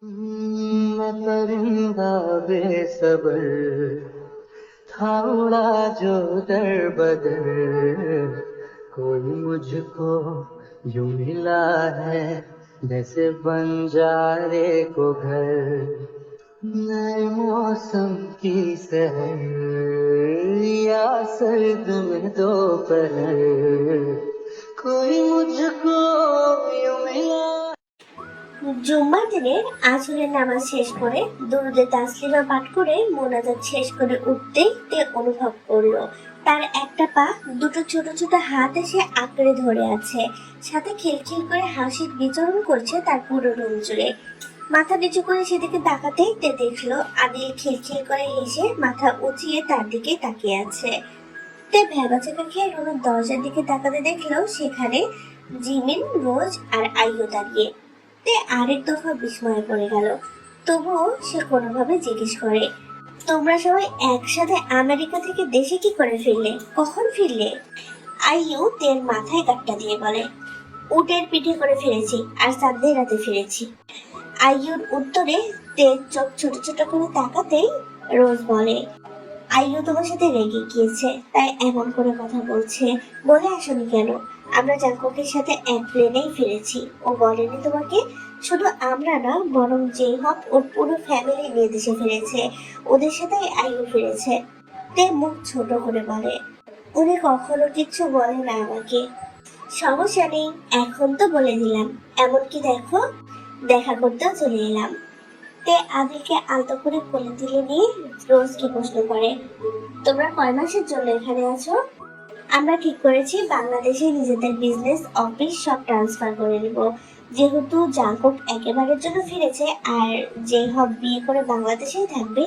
मैं परिंदा बेसब्र था उड़ा जो दर बदर, कोई मुझको यूं मिला है जैसे बंजारे को घर। नए मौसम की सहर या सर्द में दोपहर, कोई मुझको यूं मिला। জুম্মার দিনে আসরের নামাজ শেষ করে দুরুদে তাসলিমা পাঠ করে মোনাজাত শেষ করে উঠতেই তে অনুভব করলো তার একটা পা দুটো ছোট ছোট হাত এসে আঁকড়ে ধরে আছে, সাথে খিলখিল করে হাসির বিচরণ করছে তার পুরো রুম জুড়ে। মাথা নিচু করে সেদিকে তাকাতেই তে দেখলো আদিল খিলখিল করে হেসে মাথা উঁচিয়ে তার দিকে তাকিয়ে আছে। তে ভেবাচাকা খেয়ে রুমের দরজার দিকে তাকাতে দেখলো সেখানে জিমিন, রোজ আর আইয়ো দাঁড়িয়ে। তে আরেক দফা বিস্ময়ে পড়ে গেল, তবুও সে কোনোভাবে জিজ্ঞেস করে, তোমরা সবাই একসাথে আমেরিকা থেকে দেশে কি করে ফিরলে, কখন ফিরলে? আইয়ু তের মাথায় গাট্টা দিয়ে বলে, উটের পিঠে করে ফিরেছি আর চাঁদের রাতে ফিরেছি। আইয়ুর উত্তরে তের চোখ ছোট ছোট করে তাকাতেই রোজ বলে, আইয়ু তোমার সাথে রেগে গিয়েছে তাই এমন করে কথা বলছে, বলে আসনি কেন? আমরা জাঙ্কুকের সাথে এক প্লেনেই ফিরেছি। ও বলেনি তোমাকে? শুধু আমরা না, বরং যেই হক ওর পুরো ফ্যামিলি নিয়ে দেশে ফিরেছে, ওদের সাথেই আইয়ু ফিরেছে। তে মুখ ছোট করে বলে, উনি কখনো কিচ্ছু বলে না আমাকে। সমস্যা নেই, এখন তো বলে দিলাম। এমনকি দেখো, দেখা করতেও চলে এলাম। তে আদিলকে আলতো করে কোলে তুলে নিয়ে রোজকে প্রশ্ন করে, তোমরা কয় মাসের জন্য এখানে আছো? আমরা ঠিক করেছি বাংলাদেশে নিজেদের বিজনেস অফিস সব ট্রান্সফার করে নিব। যেহেতু জাঙ্কুক একেবারের জন্য ফিরেছে আর যে হব বিয়ে করে বাংলাদেশেই থাকবে,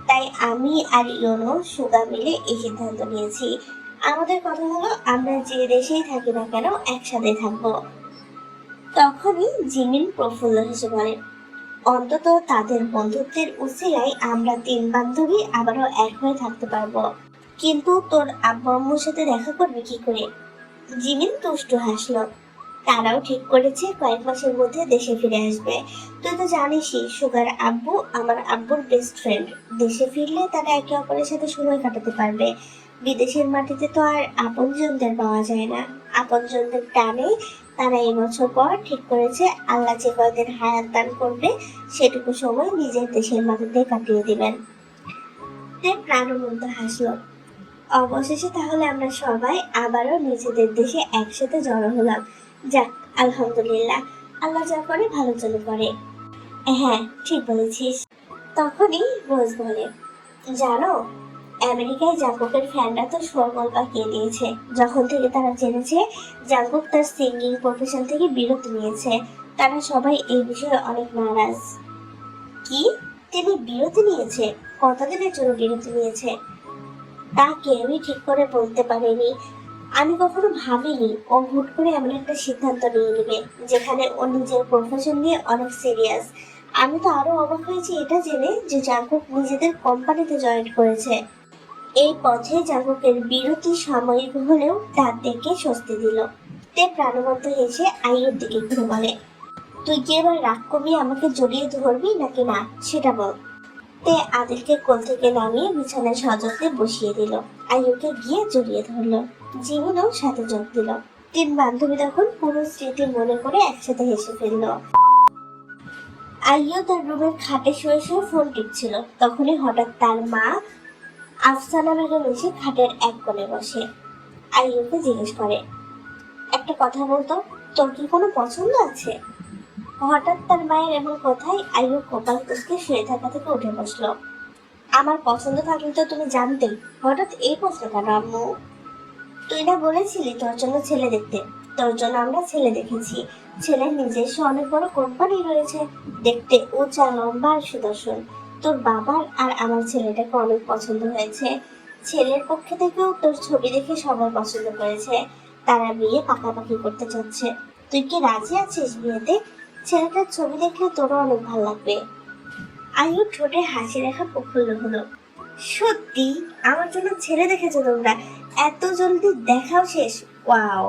তাই আমি আর ইয়োনো সুগা মিলে এই সিদ্ধান্ত নিয়েছি। আমাদের কথা হলো আমরা যে দেশেই থাকি না কেন একসাথে থাকবো। তখনই জিমিন প্রফুল্ল হেসে বলে, অন্তত তাদের বন্ধুত্বের উসিলায় আমরা তিন বান্ধবী আবারও এক হয়ে থাকতে পারবো। কিন্তু তোর আব্বু আম্মুর সাথে দেখা করবি কি করে? জিমিন দুষ্টু হাসলো। তারাও ঠিক করেছে কয়েক মাসের মধ্যে দেশে ফিরে আসবে। তুই তো জানিসই সুগার আব্বু আমার আব্বুর বেস্ট ফ্রেন্ড। দেশে ফিরলে তারা একে অপরের সাথে সময় কাটাতে পারবে। বিদেশের মাটিতে তো আর আপনজনদের পাওয়া যায় না। আপনজনদের টানে তারা এবছর পর ঠিক করেছে আল্লাহ যে কয়দিন হায়াত দান করবে সেটুকু সময় নিজের দেশের মাটিতে কাটিয়ে দিবেন। প্রাণবন্ত হাসলো। অবশেষে তাহলে আমরা সবাই আবারও নিজেদের দেশে একসাথে জড়ো হলাম। যাক, আলহামদুলিল্লাহ, আল্লাহ যা করে ভালোর জন্য করে। হ্যাঁ, ঠিক বলেছিস। তখনই রোজ বলে, জানো, আমেরিকায় জাঙ্কুকের ফ্যানরা তো শোরগোল পাকিয়ে দিয়েছে যখন থেকে তারা জেনেছে জাঙ্কুক তার সিঙ্গিং প্রফেশন থেকে বিরতি নিয়েছে। তারা সবাই এই বিষয়ে অনেক নারাজ। কি? তিনি বিরতি নিয়েছে? কতদিনের জন্য বিরতি নিয়েছে তা কেউই ঠিক করে বলতে পারেনি। আমি কখনো ভাবিনি ও হুট করে এমন একটা সিদ্ধান্ত নিয়ে নেবে যেখানে ও নিজের প্রফেশন নিয়ে অনেক সিরিয়াস। আমি তো আরো অবাক হয়েছি এটা জেনে যে জাঙ্কুক নিজেদের কোম্পানিতে জয়েন করেছে। এই পথে জাঙ্কুকের বিরতি সাময়িক হলেও তার দেখে স্বস্তি দিল। তে প্রাণবন্ত হেসে আইয়ুর দিকে ঘুরে বলে, তুই কি এবার রাগ কমিয়ে আমাকে জড়িয়ে ধরবি নাকি না সেটা বল। তে আদিলকে কোল থেকে নামিয়ে বিছানায় সযত্নে বসিয়ে দিল। আইয়ুকে গিয়ে জড়িয়ে ধরলো। জিমিনও সাথে যোগ দিল। তিন বান্ধবী তখন পুরো স্মৃতি মনে করে একসাথে হেসে ফেললো। আইয়ু তার রুমের খাটে শুয়ে শুয়ে ফোন টিপছিল। তখনই হঠাৎ তার মা আফসানা বেগম এসে খাটের এক কোণে বসে। আইয়ুকে জিজ্ঞেস করে, একটা কথা বলতো, তোর কি কোনো পছন্দ আছে? হঠাৎ তার মায়ের এমন কথায় আইয়ু কপাল কুঁচকে শুয়ে থাকা থেকে উঠে বসলো। আমার পছন্দ থাকলে তো তুমি জানতেই, হঠাৎ এই প্রশ্ন কেন আম্মু? তুই না বলেছিলি তোর জন্য ছেলে দেখতে, তোর জন্য আমরা ছেলে দেখেছি। ছেলের নিজস্ব অনেক বড় কোম্পানি রয়েছে, দেখতে উঁচা লম্বা আর সুদর্শন। তোর বাবার আর আমার ছেলেটাকে অনেক পছন্দ হয়েছে। ছেলের পক্ষে থেকেও তোর ছবি দেখে সবাই পছন্দ করেছে। তারা বিয়ে পাকাপাকি করতে চাচ্ছে। তুই কি রাজি আছিস বিয়েতে? ছেলেটার ছবি দেখলে তোরও অনেক ভালো লাগবে। আয়ু ঠোঁটে হাসি রেখা প্রফুল্ল হলো। সত্যি আমার জন্য ছেলে দেখেছো তোমরা? এত জলদি দেখাও শেষ? ওয়াও,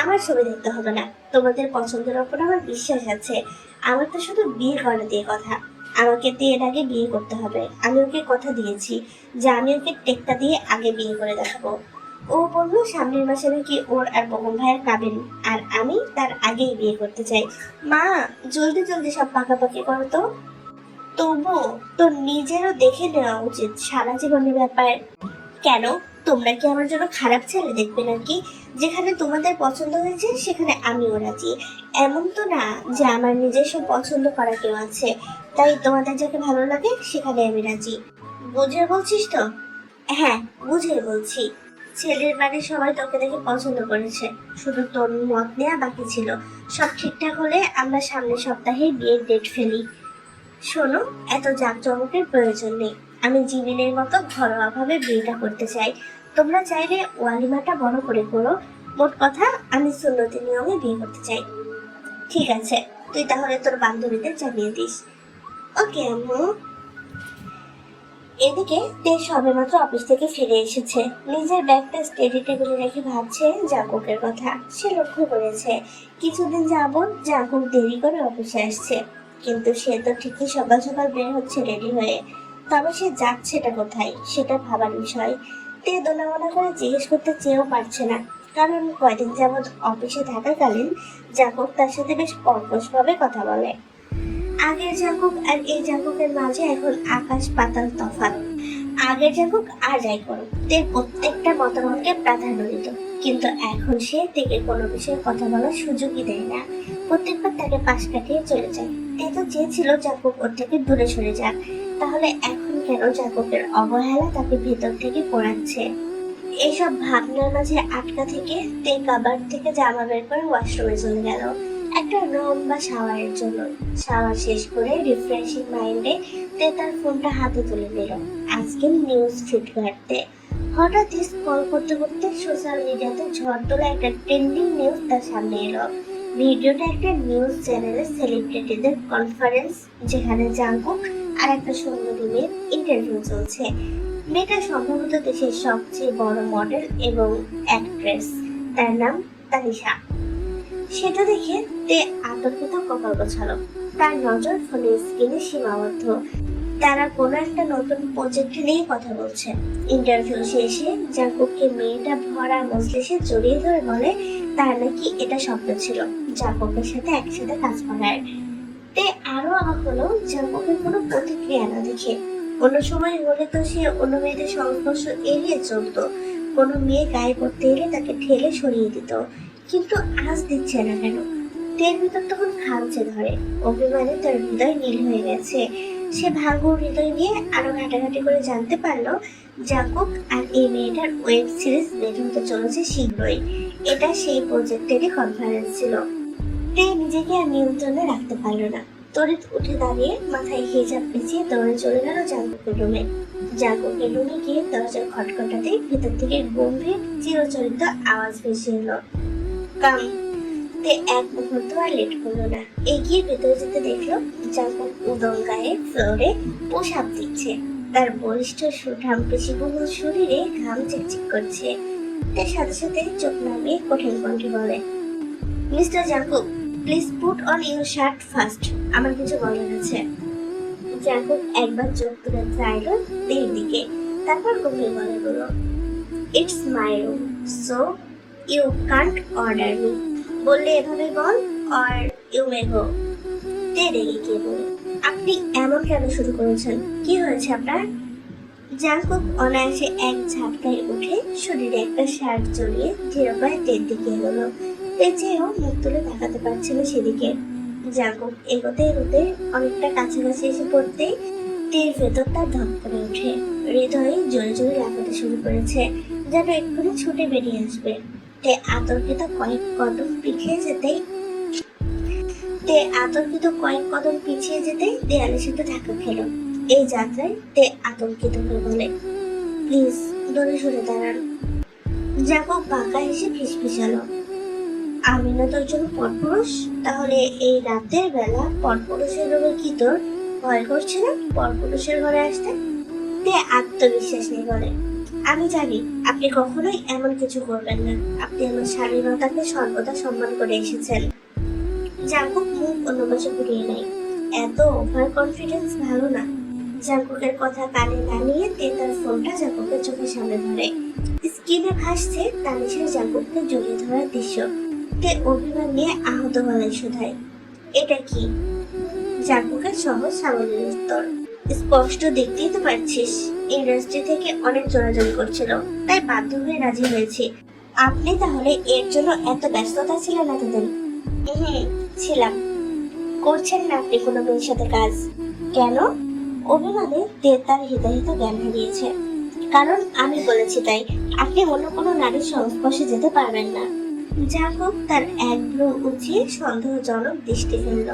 আমার ছবি দেখতে হবে না, তোমাদের পছন্দের ওপর আমার বিশ্বাস আছে। আমার তো শুধু বিয়ে করা দিয়ে কথা, আমাকে দিয়ে এর আগে বিয়ে করতে হবে। আমি ওকে কথা দিয়েছি যে আমি ওকে টেক্কা দিয়ে আগে বিয়ে করে দেখাবো। ও বললো সামনের মাসে নাকি ওর আর বকুল ভাইয়ের কাবিন, আর আমি তার আগেই বিয়ে করতে চাই। মা, জলদি জলদি সব পাকাপাকি করো তো। তবু তোর নিজেরও দেখে নেওয়া উচিত সারা জীবনের ব্যাপার। কেন, তোমরা কি আমার জন্য খারাপ ছেলে দেখবে নাকি? যেখানে তোমাদের পছন্দ হয়েছে সেখানে আমিও রাজি। এমন তো না যে আমার নিজস্ব পছন্দ করা কেউ আছে, তাই তোমাদের যাকে ভালো লাগে সেখানে আমি রাজি। বুঝে বলছিস তো? হ্যাঁ, বুঝে বলছি। ছেলের বাড়ির সবাই তোকে দেখে পছন্দ করেছে, শুধু তোর মত নেওয়া বাকি ছিল। সব ঠিকঠাক হলে আমরা সামনের সপ্তাহে বিয়ের ডেট ফেলি। শোনো, এত জাঁকজমকের প্রয়োজন নেই। আমি জিমিনের মতো ঘরোয়া ভাবে বিয়েটা করতে চাই। তোমরা চাইলে ওয়ালিমাটা বড় করে করো। মোট কথা, আমি সুন্নতি নিয়মে বিয়ে করতে চাই। ঠিক আছে, তুই তাহলে তোর বান্ধবীদের জানিয়ে দিস। ওকে আম্মু। এদিকে তে সবেমাত্র অফিস থেকে ফিরে এসেছে। নিজের ব্যাগটা স্টাডি টেবিলে রেখে ভাবছে জাঙ্কুকের কথা। সে লক্ষ্য করেছে কিছুদিন যাবৎ জাঙ্কুক দেরি করে অফিসে আসছে, কিন্তু সে তো ঠিকই সকাল সকাল বের হচ্ছে রেডি হয়ে। তবে সে যাচ্ছেটা কোথায় সেটা ভাবার বিষয়। তে দোলামোলা করে জিজ্ঞেস করতে চেয়েও পারছে না, কারণ কয়দিন যাবৎ অফিসে থাকাকালীন জাঙ্কুক তার সাথে বেশ কর্কশভাবে কথা বলে। আগের জাঙ্কুক আর এই জাঙ্কুকের মাঝে এখন আকাশ পাতাল তফাৎ। আগের জাঙ্কুক আর যাই করুক, তের প্রত্যেকটা মতামতকে প্রাধান্য দিত, কিন্তু এখন সে থেকে কোনো বিষয়ে কথা বলার সুযোগই দেয় না। প্রত্যেকবার তাকে পাশ কাটিয়ে চলে যায়। তে তো চেয়েছিল জাঙ্কুক ওর থেকে দূরে সরে যাক, তাহলে এখন কেন জাঙ্কুকের অবহেলা তাকে ভেতর থেকে পোড়াচ্ছে? এইসব ভাবনার মাঝে আটকা থেকে তে কাবার থেকে জামা বের করে ওয়াশরুমে চলে গেল একটা লম্বা শাওয়ারের জন্য। শাওয়ার শেষ করে রিফ্রেশিং মাইন্ডে তে তার ফোনটা হাতে তুলে নিল আজকে নিউজ ফিড ঘাটতে। হঠাৎ স্ক্রল করতে করতে সোশ্যাল মিডিয়াতে ঝড় তোলা একটা ট্রেন্ডিং নিউজ তার সামনে এলো। ভিডিওটা একটা নিউজ চ্যানেলের সেলিব্রিটিদের কনফারেন্স, যেখানে জাঙ্কুক আর একটা সুন্দরী মেয়ের ইন্টারভিউ চলছে। মেয়েটা সম্ভবত দেশের সবচেয়ে বড় মডেল এবং অ্যাক্ট্রেস, তার নাম তানিশা। সেটা দেখে তে আতঙ্কিত কপাল গোছালো। তার নজর ফোনের স্ক্রিনে সীমাবদ্ধ। তারা কোনো একটা নতুন প্রজেক্ট নিয়ে কথা বলছে। ইন্টারভিউ শেষে জাঙ্কুককে মেয়েটা ভরা মজলিসে জড়িয়ে ধরে বলে তার নাকি এটা স্বপ্ন ছিল জাঙ্কুকের সাথে একসাথে কাজ করার। তে আরো অবাক হলো জাঙ্কুকের কোনো প্রতিক্রিয়া না দেখে। কোনো সময় হলে তো সে অন্য মেয়েদের সংস্পর্শ এড়িয়ে চলতো, কোনো মেয়ে গায়ে পড়তে এলে তাকে ঠেলে সরিয়ে দিত, কিন্তু আজ দিচ্ছে না কেন? তের ভিতর তখন খামচে ধরে। অভিমানে তার হৃদয় নীল হয়ে গেছে। সে ভাঙুর হৃদয় নিয়ে আরো ঘাটাঘাটি করে জানতে পারলো জাঙ্কুক আর এই মেয়েটার ওয়েব সিরিজ বের হতে চলেছে শীঘ্রই। এটা সেই প্রজেক্টেরই কনফারেন্স ছিল। তে নিজেকে আর নিয়ন্ত্রণে রাখতে পারলো না। তড়িৎ উঠে দাঁড়িয়ে মাথায় হিজাব পেঁচিয়ে দৌড়ে চলে গেল জাঙ্কুকের রুমে। জাঙ্কুকের রুমে গিয়ে দরজার খটখটাতেই ভেতর থেকে গম্ভীর চিরচরিত আওয়াজ ভেসে এলো, কাম। তে এক মুহূর্ত আর লেট করলো না, এগিয়ে ভেতরে যেতে দেখলো জাঙ্কুক উদম গায়ে ফ্লোরে পোশাক দিচ্ছে। তার বলিষ্ঠ সুঠাম পেশিবহুল শরীরে ঘাম চিকচিক করছে। তার সাথে সাথে চোখ নামিয়ে কঠিন কণ্ঠে বলে, mister Jungkook, please put on your shirt first, আমার কিছু বলার আছে। জাঙ্কুক একবার চোখ তুলে চাইলো তের দিকে, তারপর গভীর গলায় বলল, it's my room, so you can't order me. বললে এভাবে বল, অর ইউ মে গো। তে রেগে গিয়ে বলে, আপনি এমন কেন শুরু করেছেন? কি হয়েছে আপনার? জাঙ্কুক অনায়াসে এক ঝাপটায় উঠে শরীরে একটা শার্ট জড়িয়ে ধীর পায়ে তের দিকে এগোলো। তে চেয়েও মুখ তুলে তাকাতে পারছে না সেদিকে। জাঙ্কুক এগোতে এগোতে অনেকটা কাছাকাছি এসে পড়তেই তের ভেতরটা ধপ করে ওঠে। হৃদয়ে জোরে জোরে লাফাতে শুরু করেছে, যেন এক্ষুনি ছুটে বেরিয়ে আসবে। তে আতঙ্কিত কয়েক কদম পিছিয়ে যেতেই দেয়ালের সাথে ধাক্কা খেল। এই যাত্রায় তে আতঙ্কিত হয়ে বলে, প্লিজ দূরে সরে দাঁড়ান। জাঙ্কুক বাঁকা হেসে ফিসফিসালো, আমি না তোর জন্য পরপুরুষ? তাহলে এই রাতের বেলা পরপুরুষের রুমে কি তোর ভয় করছে না পরপুরুষের ঘরে আসতে? তে আত্মবিশ্বাস নিয়ে বলে, আমি জানি আপনি কখনোই এমন কিছু করবেন না। আপনি আমার স্বাধীনতাকে সর্বদা সম্মান করে এসেছেন। জাঙ্কুক মুখ অন্য পাশে ঘুরিয়ে নেয়। এত ওভার কনফিডেন্স ভালো না। জাঙ্কুকের কথা কানে না নিয়ে তে তার ফোনটা জাঙ্কুকের চোখের সামনে ধরে। স্ক্রিনে ভাসছে তানিশের জাঙ্কুককে জড়িয়ে ধরার দৃশ্য। তে অভিমান নিয়ে আহত গলায় শুধায়, এটা কি? জাঙ্কুকের সহজ সাবলীল উত্তর, স্পষ্ট দেখতেই তো পাচ্ছিস ইন্ডাস্ট্রি থেকে অনেক জোরাজোরি করছিল, তাই বাধ্য হয়ে রাজি হয়েছি। আপনি তাহলে এর জন্য এত ব্যস্ততা ছিলেন এতদিন? ছিলাম। করছেন না আপনি কোনো মেয়ের সাথে কাজ? কেন? অভিমানে তে তার হৃদয়িত জ্ঞান হারিয়েছে। কারণ আমি বলেছি তাই। আপনি অন্য কোনো নারীর সংস্পর্শে যেতে পারবেন না। জাঙ্কুক তার এক ভ্রু উঁচিয়ে সন্দেহজনক দৃষ্টি ফেলল।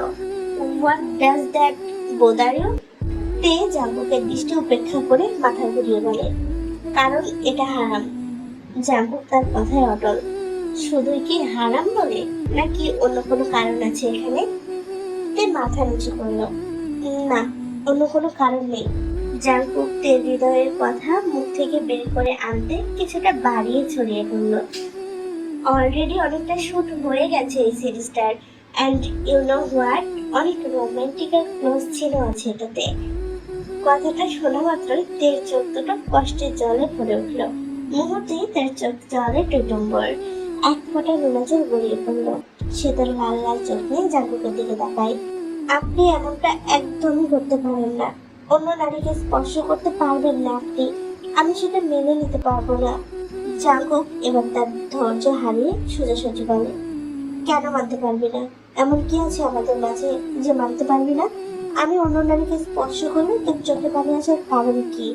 What does that bother you? তে জাঙ্কুকের দৃষ্টি উপেক্ষা করে মাথা ঘুরিয়ে বলে, কারণ এটা হারাম। জাঙ্কুক তার কথায় অটল। শুধুই কি হারাম বলে, নাকি অন্য কোনো কারণ আছে এখানে? তে মাথা নিচু করলো, না, অন্য কোনো কারণ নেই। জাঙ্কুক তে হৃদয়ের কথা মুখ থেকে বের করে আনতে কিছুটা বাড়িয়ে ছড়িয়ে পড়ল। অলরেডি অনেকটা শুট হয়ে গেছে এই সিরিজটার, অ্যান্ড ইউ নো হোয়াট, অনেক রোমান্টিক আর ক্লোজ ছিল আছে এটাতে। কথাটা শোনা মাত্রই তের চোখ দুটো কষ্টের জলে ভরে উঠল। মুহূর্তেই তার চোখ জলে টুটুম্বর, এক ফোঁটা নুনাজল গড়িয়ে পড়ল। সে তার লাল লাল চোখ নিয়ে জাঙ্কুকের দিকে তাকায়। আপনি এমনটা একদমই করতে পারেন না। অন্য নারীকে স্পর্শ করতে পারবেন না আপনি। আমি সেটা মেনে নিতে পারবো না। জাঙ্কুক এবার তার ধৈর্য হারিয়ে সোজাসুজি বলে, কেন মানতে পারবি না? এমন কি আছে আমাদের মাঝে যে মানতে পারবি না? আমি অন্য নারীকে স্পর্শ করলে তোর চোখে পানি আসার কারণ কি?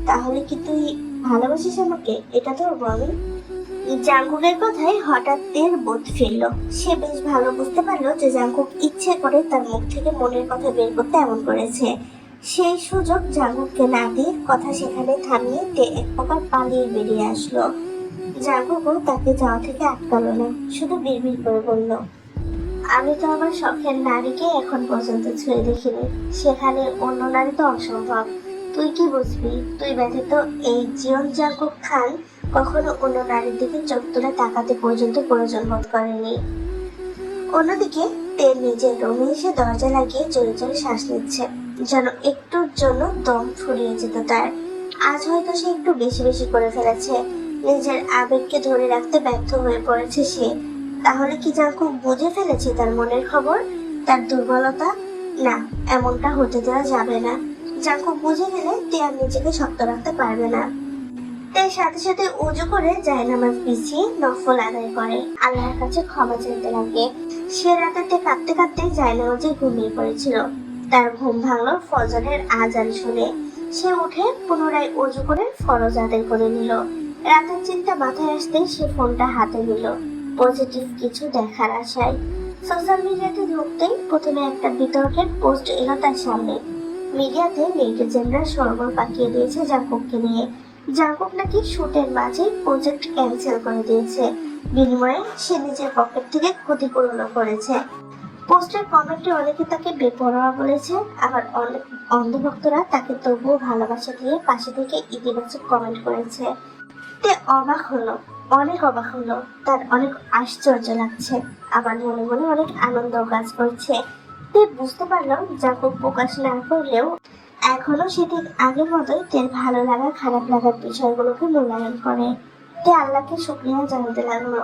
তাহলে কি তুই ভালোবাসিস আমাকে? এটা তোর বল। জাঙ্কুকের কথায় হঠাৎ তের বোধ ফিরল। সে বেশ ভালো বুঝতে পারলো যে জাঙ্কুক ইচ্ছে করে তার মুখ থেকে মনের কথা বের করতে এমন করেছে। সেই সুযোগ জাঙ্কুককে না দিয়ে কথা সেখানে থামিয়ে তে এক প্রকার পালিয়ে বেরিয়ে আসলো। জাঙ্কুকও তাকে যাওয়া থেকে আটকালো না, শুধু বিড়বিড় করে বলল, আমি তো আমার শখের নারীকে এখন পর্যন্ত ছুঁয়ে দেখিনি, সেখানে অন্য নারী তো অসম্ভব। তুই কি বুঝবি? তুই ব্যতীত এই জীবন জাঙ্কুক খান কখনো অন্য নারীর দিকে চোখ তুলে তাকাতে পর্যন্ত প্রয়োজন বোধ করেনি। অন্যদিকে তে নিজের রুমে এসে দরজা লাগিয়ে জোরে জোরে শ্বাস নিচ্ছে, যেন একটুর জন্য দম ফুরিয়ে যেত তার। আজ হয়তো সে একটু বেশি বেশি করে ফেলেছে, নিজের আবেগকে ধরে রাখতে ব্যর্থ হয়ে পড়েছে সে। তাহলে কি জাঙ্কুক বুঝে ফেলেছে তার মনের খবর, তার দুর্বলতা? না, এমনটা হতে দেওয়া যাবে না। জাঙ্কুক বুঝে গেলে তে আর নিজেকে শক্ত রাখতে পারবে না। তাই সাথে সাথে উজু করে জায়নামাজ বিছিয়ে নফল আদায় করে, আল্লাহর কাছে ক্ষমা চাইতে লাগে। সে রাতে কাঁদতে কাঁদতে জায়নামাজে ঘুমিয়ে পড়েছিল। তার ঘুম ভাঙলো ফজরের আজান শুনে। সে উঠে পুনরায় উজু করে ফরজ আদায় করে নিল। রাতের চিন্তা মাথায় আসতেই সে ফোনটা হাতে নিল, পজিটিভ কিছু দেখার আশায়। সোশ্যাল মিডিয়াতে ঢুকতেই প্রথমে একটা বিতর্কের পোস্ট এলো তার সামনে। মিডিয়াতে নেটিজেনরা সরগোল পাকিয়ে দিয়েছে জাঙ্কুককে নিয়ে। জাঙ্কুক নাকি শুটের মাঝে প্রজেক্ট ক্যান্সেল করে দিয়েছে, বিনিময়ে সে নিজের পকেট থেকে ক্ষতিপূরণও করেছে। পোস্টের কমেন্টে অনেকে তাকে বেপরোয়া বলেছে, আবার অনেক অন্ধভক্তরা তাকে তবুও ভালোবাসা দিয়ে পাশে থেকে ইতিবাচক কমেন্ট করেছে। তে অবাক হলো, অনেক অবাক হলো। তার অনেক আশ্চর্য লাগছে, আবার মনে মনে অনেক আনন্দ কাজ করছে। তে বুঝতে পারলো জাঙ্কুক প্রকাশ না করলেও এখনো সে ঠিক আগের মতোই তের ভালো লাগা খারাপ লাগার বিষয়গুলোকে মূল্যায়ন করে। তে আল্লাহকে শুকরিয়া জানাতে লাগলো।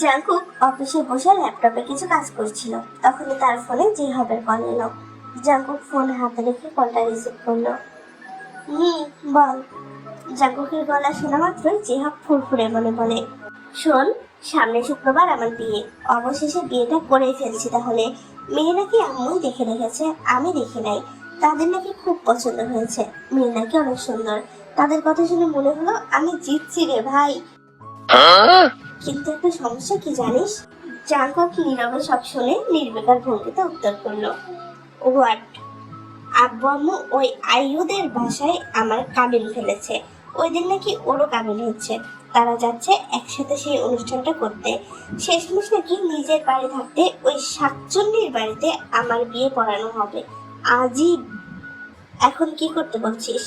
জাঙ্কুক অফিসে বসে ল্যাপটপে কিছু কাজ করছিল, তখনই তার ফোনে জিহাবের কল এলো। জাঙ্কুক ফোন হাতে রেখে কলটা রিসিভ করলো। বল। জাঙ্কুকের গলা শোনা মাত্রই জিহাব ফুরফুরে মনে বলে, শোন, সামনে শুক্রবার আমার বিয়ে। অবশেষে বিয়েটা করেই ফেলছি। তাহলে মেয়ে নাকি আম্মুই দেখে রেখেছে, আমি দেখি নাই। তাদের নাকি খুব পছন্দ হয়েছে, মেয়ে নাকি অনেক সুন্দর। তাদের কথা শুনে মনে হলো আমি জিতছি রে ভাই। কিন্তু একটা সমস্যা কি জানিস? জাঙ্কুক নীরবে সব শুনে নির্বিকার ভঙ্গিতে উত্তর করলো, হোয়াট? আব্বু আম্মু ওই আইয়ুদের বাসায় আমার কাবিন ফেলেছে। ওই দিন নাকি ওরও কাবিন হচ্ছে। তারা যাচ্ছে একসাথে সেই অনুষ্ঠানটা করতে। শেষমেশ নাকি নিজের বাড়ি থাকতে ওই শাকচুন্নির বাড়িতে আমার বিয়ে পড়ানো হবে। আজই এখন কি করতে বলছিস?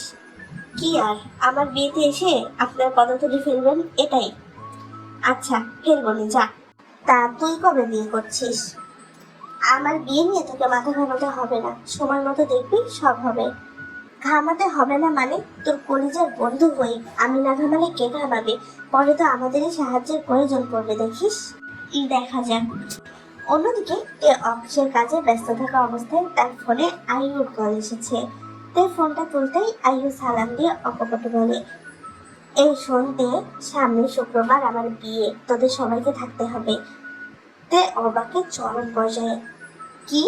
কি আর, আমার বিয়েতে এসে আপনার পদার্থটি ফেলবেন এটাই? আচ্ছা, ফেলবো নি, যা। তা তুই কবে বিয়ে করছিস? আমার বিয়ে নিয়ে তোকে মাথা ঘামাতে হবে না, সময় মতো দেখবি সব হবে। ঘামাতে হবে না মানে? তোর কলিজার বন্ধু হই আমি না ঘামালে কে ঘামাবে? পরে তো আমাদেরই সাহায্যের প্রয়োজন পড়বে, দেখিস। দেখা যাক। অন্যদিকে অফিসের কাজে ব্যস্ত থাকা অবস্থায় তার ফোনে আইয়ুর কল এসেছে। তে ফোনটা তুলতেই আইয়ু সালাম দিয়ে অকপটে বলে, এই শোন তে, সামনে শুক্রবার আমার বিয়ে, তোদের সবাইকে থাকতে হবে। তে অবাকে চরম পর্যায়ে, কি?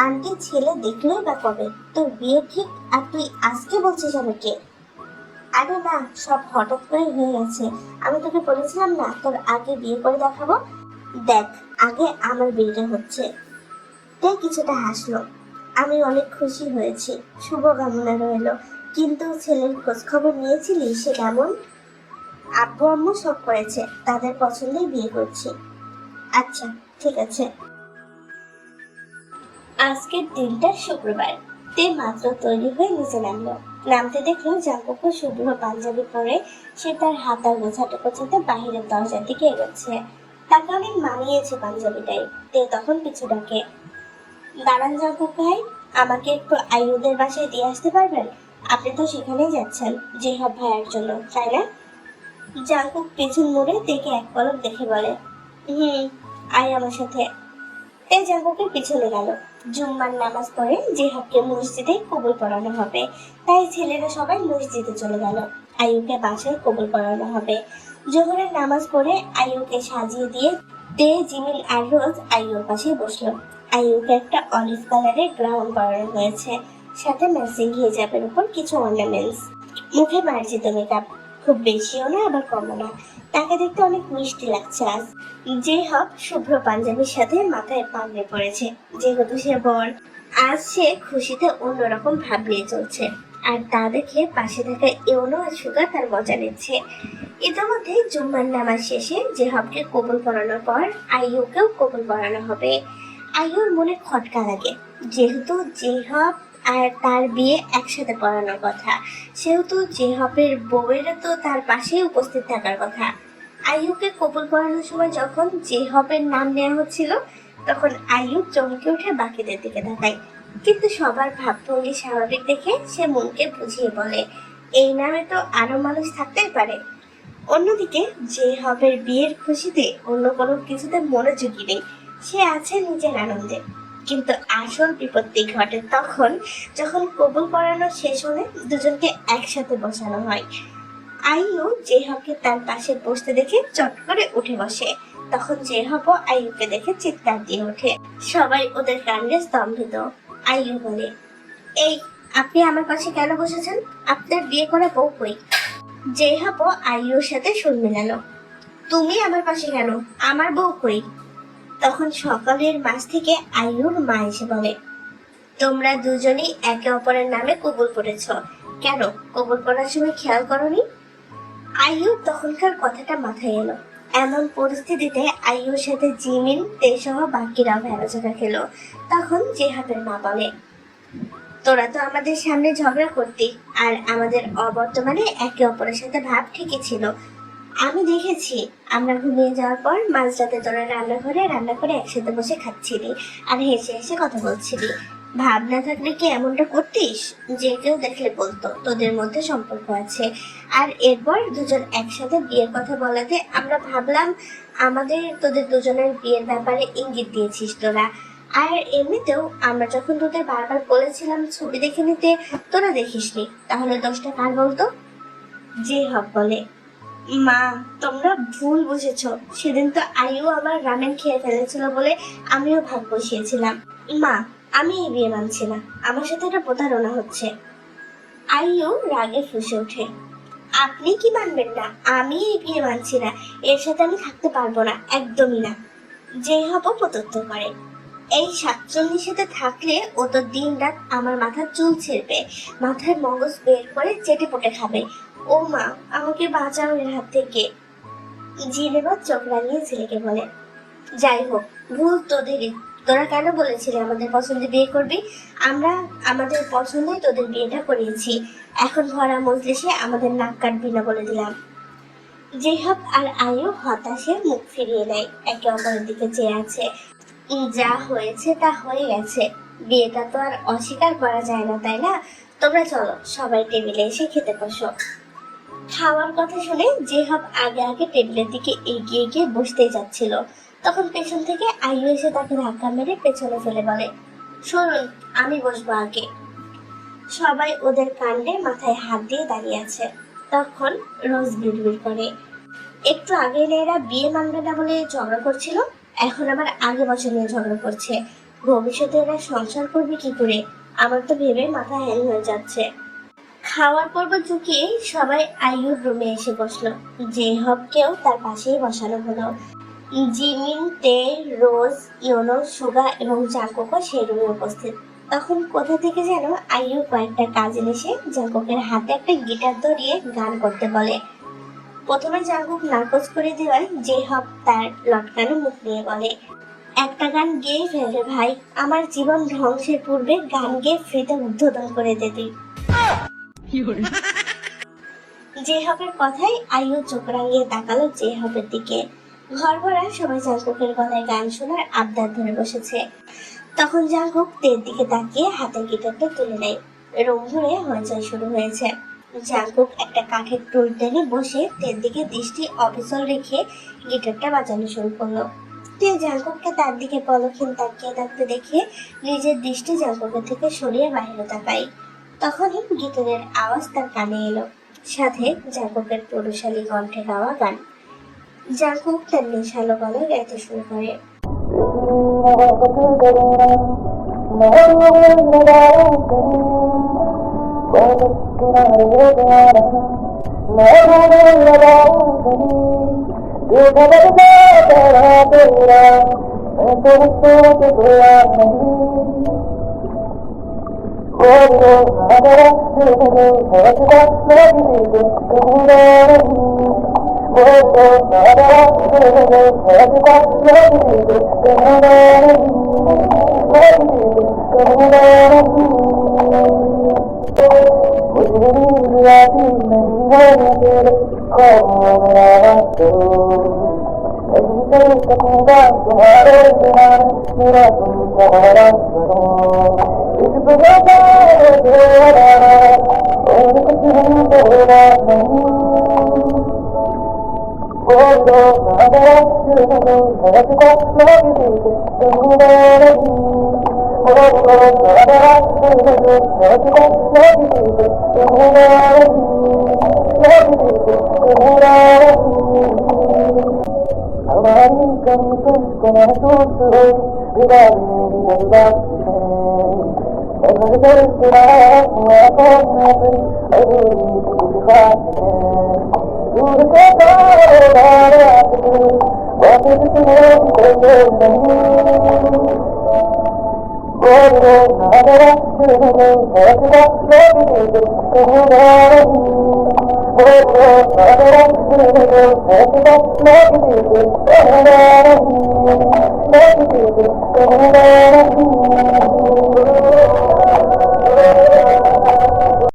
আন্টি ছেলে দেখলেই বা কবে? তোর বিয়ে ঠিক আর তুই আজকে বলছিস আমাকে? আরে না, সব হঠাৎ করে হয়ে গেছে। আমি তোকে বলেছিলাম না তোর আগে বিয়ে করে দেখাবো। দেখ, আগে আমার বিয়েটা হচ্ছে। তে কিছুটা হাসলো। আমি অনেক খুশি হয়েছি, শুভকামনা রইলো। কিন্তু ছেলের খোঁজ খবর নিয়েছিলি, সে কেমন? আব্বু আম্মু সব করেছে, তাদের পছন্দেই বিয়ে করছি। আচ্ছা, ঠিক আছে। আজকের দিনটা শুক্রবার। তে মাত্র তৈরি হয়ে নিচে নামলো। নামতে দেখলো জাঙ্কুকু শুভ্র পাঞ্জাবি পরে সে তার হাতার গোছাতে গোছাতে বাহিরের দরজার দিকে এগোচ্ছে। তাকে অনেক মানিয়েছে পাঞ্জাবিটাই। তে তখন পিছু ডাকে, দাঁড়ান জাঙ্কুক ভাই, আমাকে একটু আইয়ুদের বাসায় দিয়ে আসতে পারবেন? আপনি তো সেখানেই যাচ্ছেন জিহাব ভাইয়ার জন্য, তাই না? জাঙ্কুক পেছন মুড়ে তেকে এক পলক দেখে বলে, আয় আমার সাথে। তে জাঙ্কুকের পিছনে গেল। জুম্মার নামাজ পড়ে জিহাবকে মসজিদে কবুল পড়ানো হবে, তাই ছেলেরা সবাই মসজিদে চলে গেল। আইয়ুকে বাসায় কবুল পড়ানো হবে। জোহরের নামাজ পড়ে আইয়ুকে সাজিয়ে দিয়ে তে, জিমিন আর রোজ আইয়ুর পাশে বসলো। আইয়ুকে একটা অলিভ কালারের গ্রাউন পরানো হয়েছে, সাথে ম্যাচিং হিজাবের উপর কিছু অর্নামেন্টস। মুখে মার্জিত মেকআপ, খুব বেশিও না আবার কমও না। তাকে দেখতে অনেক মিষ্টি লাগছে আজ। যে হক শুভ্র পাঞ্জাবির সাথে মাথায় পাগড়ি পড়েছে, যেহেতু সে বর। আজ সে খুশিতে অন্যরকম ভাব নিয়ে চলছে। আর তা দেখে পাশে থাকা ইউনো আর সুগা তার মজা নিচ্ছে। ইতিমধ্যে জুম্মার নামাজ শেষে জেহাবকে কবুল পড়ানোর পর আইয়ুকেও কবুল পড়ানো হবে। আইয়ুর মনে খটকা লাগে, যেহেতু জেহাব আর তার বিয়ে একসাথে পড়ানোর কথা, সেহেতু জেহাবের বউয়েরও তো তার পাশেই উপস্থিত থাকার কথা। আইয়ুকে কবুল পড়ানোর সময় যখন জেহাবের নাম নেওয়া হচ্ছিল, তখন আইয়ুব চমকে উঠে বাকিদের দিকে তাকায়। কিন্তু সবার ভাবভঙ্গি স্বাভাবিক দেখে সে মনকে বুঝিয়ে বলে, এই নামে তো আরো মানুষ থাকতেই পারে। অন্যদিকে জেহাবের বিয়ের খুশিতে অন্য কোনো কিছুতে মনোযোগী নেই, সে আছে নিজের আনন্দে। কিন্তু আসল বিপত্তি ঘটে তখন, যখন কবুল পড়ানো শেষ হলে দুজনকে একসাথে বসানো হয়। আইয়ু জেহাবকে তার পাশে বসতে দেখে চট করে উঠে বসে। তখন জেহাবও আইয়ুকে দেখে চিৎকার দিয়ে ওঠে। সবাই ওদের কাণ্ডে স্তম্ভিত। আইয়ু বলে, এই, আপনি আমার পাশে কেন বসেছেন? আপনার বিয়ে করা বউ কই? জেহাবও আইয়ুর সাথে সুর মেলালো, তুমি আমার পাশে কেন? আমার বউ কই? তখন সকালের মাঝ থেকে আইয়ুর মা এসে বলে, তোমরা দুজনই একে অপরের নামে কবুল পড়েছ, কেন কবুল পড়ার সময় খেয়াল করনি? আইয়ুর তখনকার কথাটা মাথায় এলো। এমন পরিস্থিতিতে আইয়ুর সাথে জিমিন সহ বাকিরাও ভেড়াচোখা খেলো। তখন জেহাবের মা বলে, তোরা তো আমাদের সামনে ঝগড়া করতি, আর আমাদের অবর্তমানে একে অপরের সাথে ভাব ঠিকই ছিল। আমি দেখেছি, আমরা ঘুমিয়ে যাওয়ার পর মাঝরাতে তোরা রান্নাঘরে রান্না করে একসাথে বসে খাচ্ছিলি আর হেসে হেসে কথা বলছিলি। ভাব না থাকলে কি এমনটা করতিস? যে কেউ দেখলে বলতো তোদের মধ্যে সম্পর্ক আছে। আর এরপর দুজন একসাথে বিয়ের কথা বলাতে আমরা ভাবলাম আমাদের তোদের দুজনের বিয়ের ব্যাপারে ইঙ্গিত দিয়েছিস তোরা। আর এমনিতেও আমরা যখন তোদের বারবার বলেছিলাম ছবি দেখে নিতে, তোরা দেখিসনি, তাহলে দোষটা কার বলতো? যে হক বলে, মা, তোমরা ভুল বুঝেছো। সেদিন তো আইয়ু আমার রামেন খেয়ে ফেলেছিল বলে আমিও ভাগ বসিয়েছিলাম। মা, আমি এই বিয়ে মানছি না, আমার সাথে একটা প্রতারণা হচ্ছে। আইয়ু রাগে ফুঁসে ওঠে, আপনি কি মানবেন না? আমি এই বিয়ে মানছি না, এর সাথে আমি থাকতে পারবো না, একদমই না। যে হব প্রত্যুত্তর করে, এই 47 সাথে থাকলে ও তো দিন রাত আমার মাথার চুল ছিঁড়বে, মাথার মগজ বের করে চেটে পুটে খাবে। ও মা, আমাকে বাঁচাও এর হাত থেকে। জিনেবা চোখ রাঙিয়ে ছেলেকে বলে, যাই হোক, ভুল তোদেরই, তোরা কেন বলেছিলি আমাদের পছন্দে বিয়ে করবি? আমরা আমাদের পছন্দই তোদের বিয়েটা করিয়েছি। এখন ভরা মজলিসে আমাদের নাক কাটবি না বলে দিলাম। জিহাব আর আয়ু হতাশে মুখ ফিরিয়ে নেয়, একে অপরের দিকে চেয়ে আছে। যা হয়েছে তা হয়ে গেছে, বিয়েটা তো আর অস্বীকার করা যায় না, তাই না? তোমরা চলো, সবাই টেবিলে এসে খেতে বসো। খাওয়ার কথা শুনে জিহাব আগে আগে টেবিলের দিকে এগিয়ে গিয়ে বসতেই যাচ্ছিল, তখন পেছন থেকে আয়ু এসে তাকে ধাক্কা মেরে পেছনে ফেলে বলে, শুনুন, আমি বসবো আগে। সবাই ওদের কাণ্ডে মাথায় হাত দিয়ে দাঁড়িয়ে আছে। তখন রোজ বিড়বিড় করে, একটু আগে এরা বিয়ে মানবে না বলে ঝগড়া করছিল, এখন আবার আগে বছর নিয়ে ঝগড়া করছে। ভবিষ্যতে এরা সংসার করবে কি করে? আমার তো ভেবে মাথা হ্যাং হয়ে যাচ্ছে। খাওয়ার পর্ব চুকিয়ে সবাই আইয়ুর রুমে এসে বসলো। জিহাবকেও তার পাশেই বসানো হলো। জিমিন, তে, রোজ, ইয়োনো, সুগা এবং জাঙ্কুকও সেই রুমে উপস্থিত। তখন কোথা থেকে যেন আইয়ু কয়েকটা কাজিন এসে জাঙ্কুকের হাতে একটা গিটার ধরিয়ে গান করতে বলে। প্রথমে জাঙ্কুক নাকচ করে দেওয়ায় জিহাব তার লটকানো মুখ নিয়ে বলে, একটা গান গেয়ে ফেলবে ভাই, আমার জীবন ধ্বংসের পূর্বে গান গেয়ে ফ্রিতে উদ্বোধন করে দে তুই। জিহাবের কথায় আইয়ু চোখ রাঙিয়ে তাকালো জিহাবের দিকে। ঘর ভরা সবাই জাঙ্কুকের গলায় গান শোনার আবদার ধরে বসেছে। তখন জাঙ্কুক তের দিকে তাকিয়ে হাতের গিটারটা তুলে নেয়। রুম ধরে হইচই শুরু হয়েছে। জাঙ্কুক একটা কাঠের টুল টেনে বসে তের দিকে দৃষ্টি অবিচল রেখে গিটারটা বাজানো শুরু করলো। তে জাঙ্কুককে তার দিকে পলকহীন তাকিয়ে থাকতে দেখে নিজের দৃষ্টি জাঙ্কুকের থেকে সরিয়ে বাইরে তাকায়। তখনই গিটারের আওয়াজ তার কানে এলো, সাথে জাঙ্কুকের পুরুষালী কণ্ঠে গাওয়া গান। জাঙ্কুক তার নেশালো গলায় গাইতে শুরু করে।